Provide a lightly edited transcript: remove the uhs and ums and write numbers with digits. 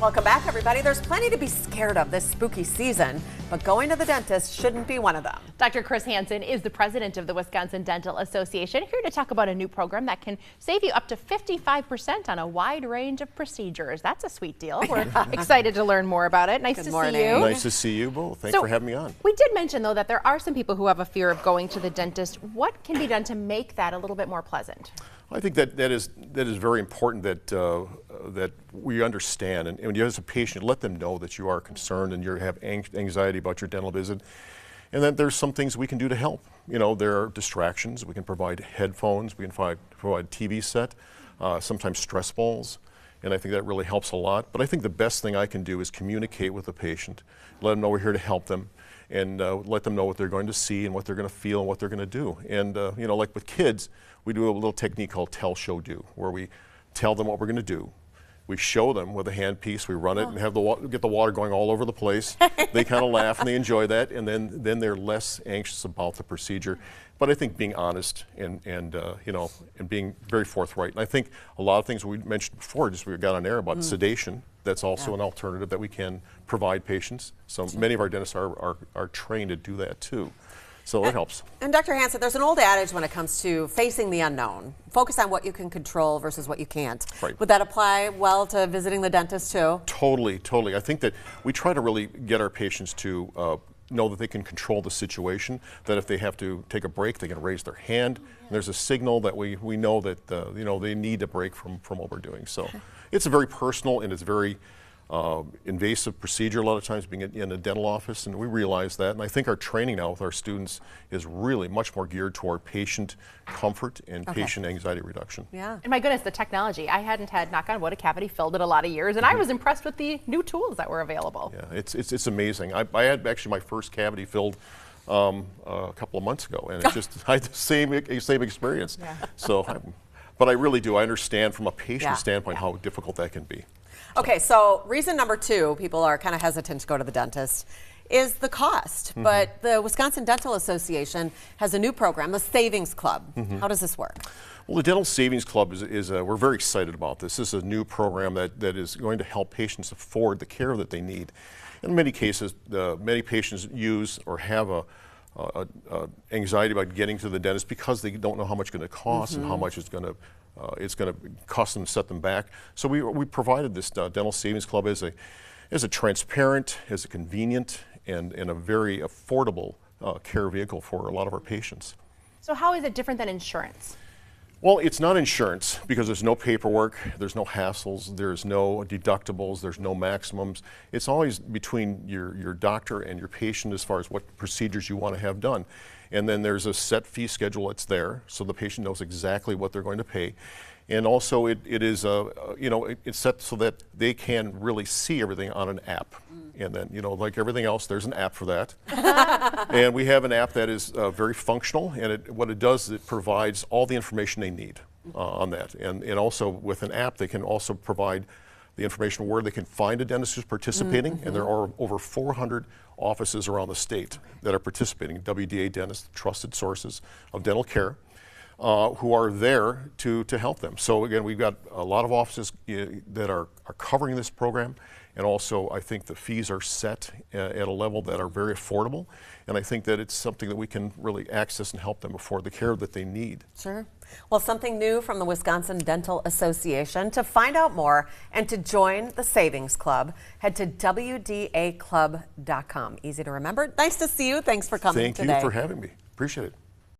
Welcome back, everybody. There's plenty to be scared of this spooky season, but going to the dentist shouldn't be one of them. Dr. Chris Hansen is the president of the Wisconsin Dental Association, here to talk about a new program that can save you up to 55% on a wide range of procedures. That's a sweet deal. We're excited to learn more about it. Nice to see you. Nice to see you both. Thanks for having me on. We did mention, though, that there are some people who have a fear of going to the dentist. What can be done to make that a little bit more pleasant? I think that is very important that we understand, and when you as a patient, let them know that you are concerned and you have anxiety about your dental visit, and that there's some things we can do to help. You know, there are distractions. We can provide headphones. We can provide TV set, sometimes stress balls, and I think that really helps a lot. But I think the best thing I can do is communicate with the patient, let them know we're here to help them, and let them know what they're going to see and what they're going to feel and what they're going to do. And you know, like with kids, we do a little technique called tell, show, do, where we tell them what we're going to do. We show them with a handpiece, we run it and have get the water going all over the place. They kind of laugh and they enjoy that, and then they're less anxious about the procedure. But I think being honest and you know, and being very forthright. And I think a lot of things we mentioned before, just we got on air about sedation. That's also an alternative that we can provide patients. So many of our dentists are trained to do that too. So it helps. And Dr. Hansen, there's an old adage when it comes to facing the unknown. Focus on what you can control versus what you can't. Right. Would that apply well to visiting the dentist too? Totally, totally. I think that we try to really get our patients to know that they can control the situation, that if they have to take a break, they can raise their hand. And there's a signal that we know that you know, they need a break from what we're doing. So it's a very personal and it's very invasive procedure a lot of times, being in a dental office, and we realize that. And I think our training now with our students is really much more geared toward patient comfort and patient anxiety reduction. Yeah. And my goodness, the technology. I hadn't had, knock on wood, a cavity filled in a lot of years, and I was impressed with the new tools that were available. Yeah, it's amazing. I had actually my first cavity filled a couple of months ago, and I had the same experience. Yeah. So, but I really do. I understand from a patient standpoint how difficult that can be. Okay, so reason number two, people are kind of hesitant to go to the dentist, is the cost. But the Wisconsin Dental Association has a new program, the Savings Club. How does this work? Well, the Dental Savings Club is we're very excited about this. This is a new program that is going to help patients afford the care that they need. In many cases, many patients use or have anxiety about getting to the dentist because they don't know how much it's going to cost and how much it's going to cost them to set them back. So we provided this Dental Savings Club as a transparent, as a convenient, and a very affordable care vehicle for a lot of our patients. So how is it different than insurance? Well, it's not insurance because there's no paperwork, there's no hassles, there's no deductibles, there's no maximums. It's always between your doctor and your patient as far as what procedures you want to have done. And then there's a set fee schedule that's there, so the patient knows exactly what they're going to pay. And also it is you know, it's set so that they can really see everything on an app. And then, you know, like everything else, there's an app for that. And we have an app that is very functional, and what it does is it provides all the information they need on that. And also with an app, they can also provide the information where they can find a dentist who's participating, and there are over 400 offices around the state that are participating, WDA dentists, trusted sources of dental care, who are there to help them. So again, we've got a lot of offices that are covering this program, and also I think the fees are set at a level that are very affordable, and I think that it's something that we can really access and help them afford the care that they need. Sure. Well, something new from the Wisconsin Dental Association. To find out more and to join the Savings Club, head to WDAclub.com. Easy to remember. Nice to see you. Thanks for coming today. Thank you for having me. Appreciate it.